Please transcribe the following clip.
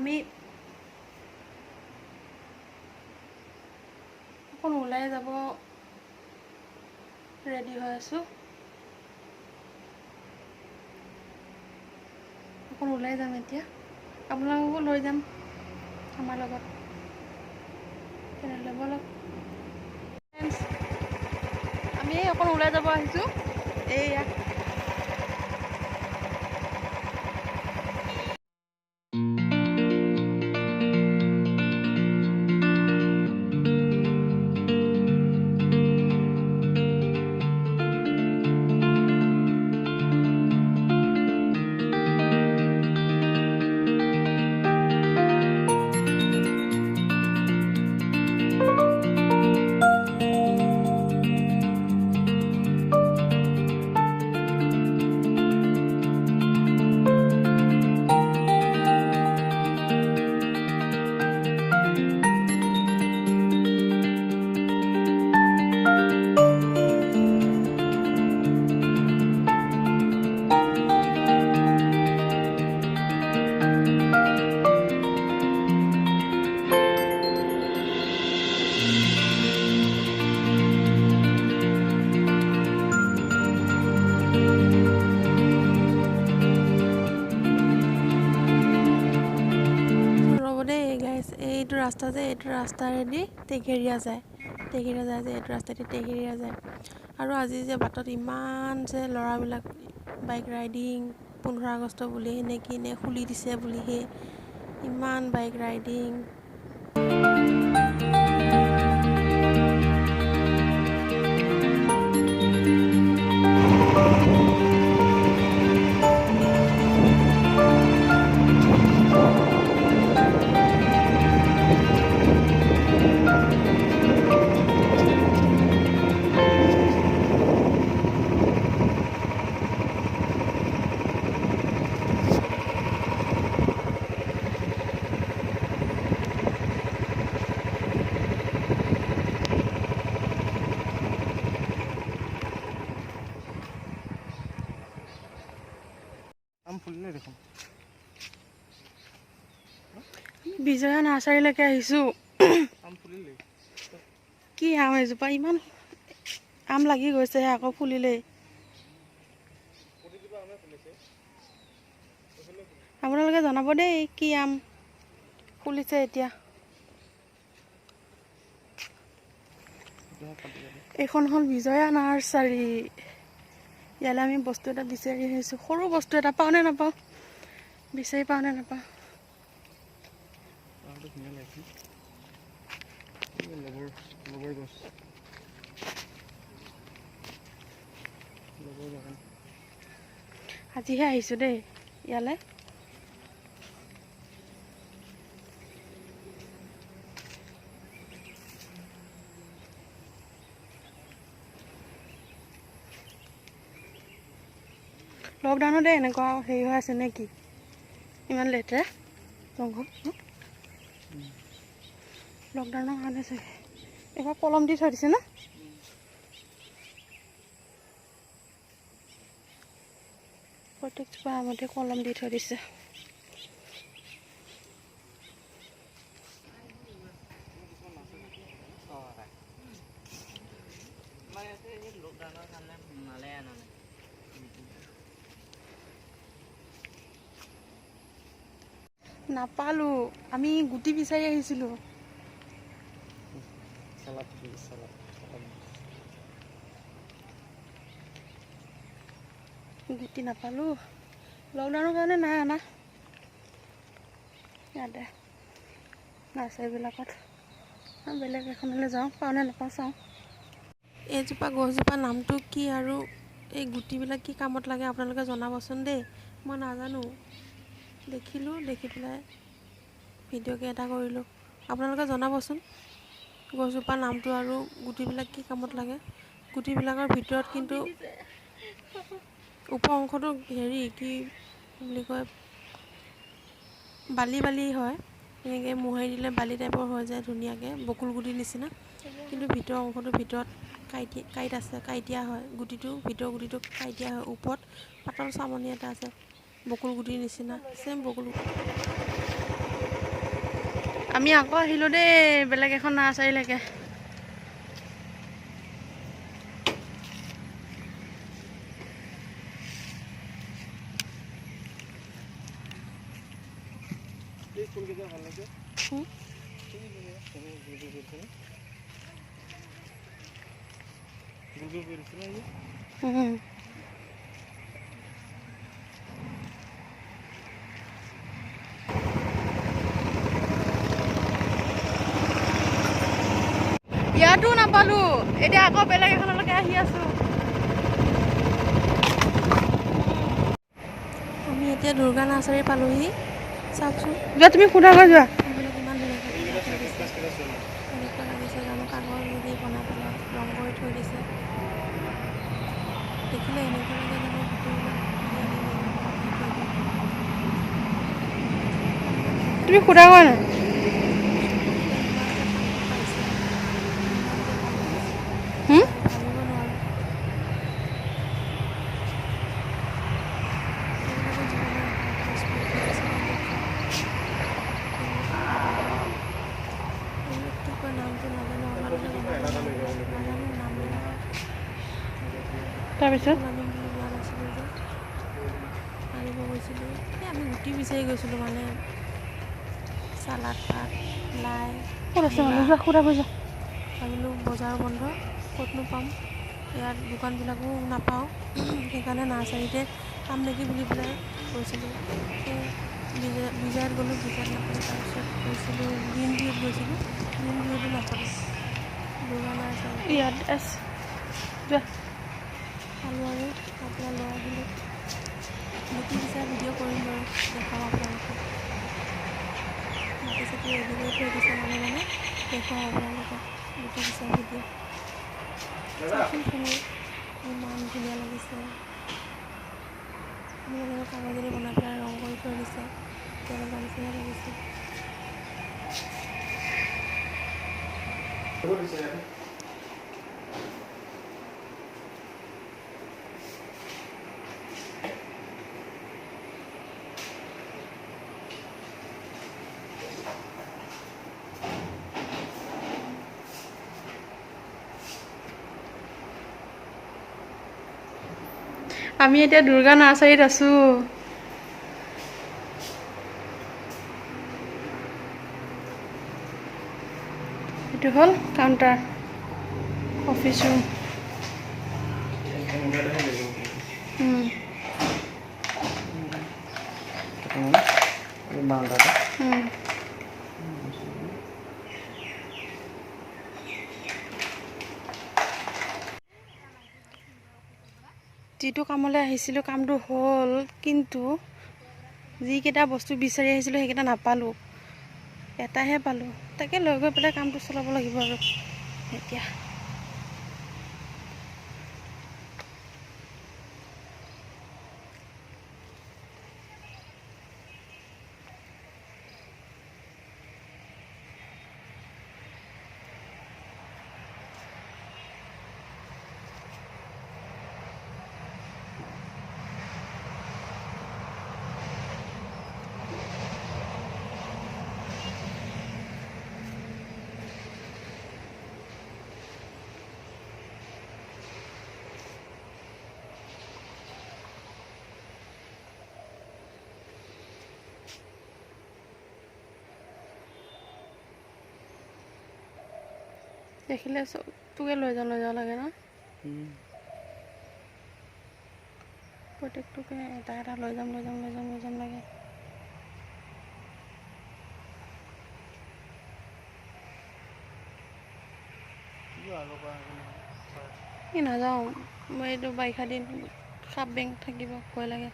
আমি অকণ ওলাই যাব ৰেডি হৈ আছোঁ। অকণ ওলাই যাম এতিয়া, আপোনালোককো লৈ যাম আমাৰ লগত। তেনেহ'লে ব'লক। আমি অকণ ওলাই যাব আহিছোঁ। এইয়া এইটো ৰাস্তা যে এইটো ৰাস্তাৰেদি টেকেৰীয়া যায় যে এইটো ৰাস্তাদি টেকেৰীয়া যায়। আৰু আজি যে বাটত ইমান যে ল'ৰাবিলাক বাইক ৰাইডিং 15 আগষ্ট বুলি নে কি নে খুলি দিছে বুলিহে ইমান বাইক ৰাইডিং। বিজয়া নাৰ্চাৰীলৈকে আহিছোঁ। কি আম এজোপা, ইমান আম লাগি গৈছে আকৌ ফুলিলেই। আপোনালোকে জনাব দেই কি আম ফুলিছে এতিয়া। এইখন হ'ল বিজয়া নাৰ্চাৰী। ইয়ালৈ আমি বস্তু এটা বিচাৰি আহিছোঁ, সৰু বস্তু এটা পাওঁ নে নাপাওঁ, বিচাৰি পাওঁ নে নাপাওঁ। আজিহে আহিছোঁ দেই ইয়ালৈ। লকডাউনতে এনেকুৱা হেৰি হৈ আছে নে কি, ইমান লেতেৰা জংঘল। লকডাউনৰ কাৰণে চাগে এইবাৰ কলম দি থৈ দিছে ন। প্ৰত্যেকজোপা আমতে কলম দি থৈ দিছে। নাপালোঁ, আমি গুটি বিচাৰি আহিছিলোঁ। গুটি নাপালোঁ, লকডাউনৰ কাৰণে নাই অনা ইয়াতে নাৰ্চাৰীবিলাকত। বেলেগ এখনলৈ যাওঁ, পাওঁ নে নাপাওঁ চাওঁ। এইজোপা গছজোপা নামটো কি আৰু এই গুটিবিলাক কি কামত লাগে আপোনালোকে জনাবচোন দেই। মই নাজানো, দেখিলোঁ, দেখি পেলাই ভিডিঅ'কে এটা কৰিলোঁ। আপোনালোকে জনাবচোন গছজোপা নামটো আৰু গুটিবিলাক কি কামত লাগে। গুটিবিলাকৰ ভিতৰত কিন্তু ওপৰ অংশটো হেৰি কি বুলি কয়, বালি বালি হয়, এনেকৈ মোহাৰি দিলে বালি টাইপৰ হৈ যায় ধুনীয়াকৈ বকুল গুটিৰ নিচিনা। কিন্তু ভিতৰৰ অংশটো ভিতৰত কাঁইটীয়া হয়, গুটিটো ভিতৰৰ গুটিটো কাঁইটীয়া হয়, ওপৰত পাতল চামনি এটা আছে বকুল গুটিৰ নিচিনা, চেম বকুল গুটি। আমি আকৌ আহিলোঁ দেই বেলেগ এখন নাৰ্চাৰীলৈকে। ইয়াতো নাপালোঁ, এতিয়া আকৌ বেলেগ এখনলৈকে আহি আছোঁ। আমি এতিয়া দুৰ্গা নাৰ্চাৰী পালোহি। চাওকচোন, যোৱা তুমি সোধাগৈ যোৱা। ইমান ধুনীয়াকৈ কেনেকুৱা লাগিছে জানো, কাগজ যদি বনাই পেলাই ৰং কৰি থৈ দিছে। দেখিলে এনেকুৱা লাগে জানো গোটেইবিলাক তুমি সোধাগৈ নাই। তাৰপিছত আনিম বুলি যোৱা নাছিলোঁ যে, আনিব গৈছিলোঁ। আমি গুটি বিচাৰি গৈছিলোঁ, মানে চালাড পাত, লাই। ক'ত আছে মানুহ, যোৱা সোধা গৈ যোৱা। ভাবিলোঁ বজাৰ বন্ধ, ক'তনো পাম, ইয়াত দোকানবিলাকো নাপাওঁ, সেইকাৰণে নাৰ্চাৰীতে পাম নেকি বুলি পেলাই গৈছিলোঁ। সেই বিজাৰত গ'লোঁ, বিজাৰত নাপালোঁ। তাৰপিছত গৈছিলোঁ গ্ৰীণ ভিউত, গৈছিলোঁ গ্ৰীণ ভিউতো নাপালোঁ। দুৰ্গা নাৰ্চাৰী ইয়াত আছে, যোৱা। পালোঁ আৰু আপোনাৰ লৈ আহিলোঁ। গুটি বিচাৰ ভিডিঅ' কৰিম বাৰু, দেখাম আপোনালোকক। মাটি চাটি ৰেডি কৰি থৈ দিছে মানুহজনে, দেখুৱাম আপোনালোকক গুটি বিচাৰ ভিডিঅ'। চাওকচোন ফুলবোৰ ইমান ধুনীয়া লাগিছে। মানুহজনে কাগজেৰে বনাই পেলাই ৰং কৰি থৈ দিছে, তেনেকুৱা নিচিনা লাগিছে। আমি এতিয়া দুৰ্গা নাৰ্চাৰীত আছোঁ। এইটো হ'ল কাউণ্টাৰ, অফিচ ৰুম। যিটো কামলৈ আহিছিলোঁ কামটো হ'ল, কিন্তু যিকেইটা বস্তু বিচাৰি আহিছিলোঁ সেইকেইটা নাপালোঁ, এটাহে পালোঁ। তাকে লৈ গৈ পেলাই কামটো চলাব লাগিব আৰু এতিয়া। দেখিলে তোকে লৈ যাওঁ লাগে ন, প্ৰত্যেকটোকে এটা এটা লৈ যাম লাগে। নাযাওঁ, মই এইটো বাৰিষা দিন সাপ বেং থাকিব, ভয় লাগে।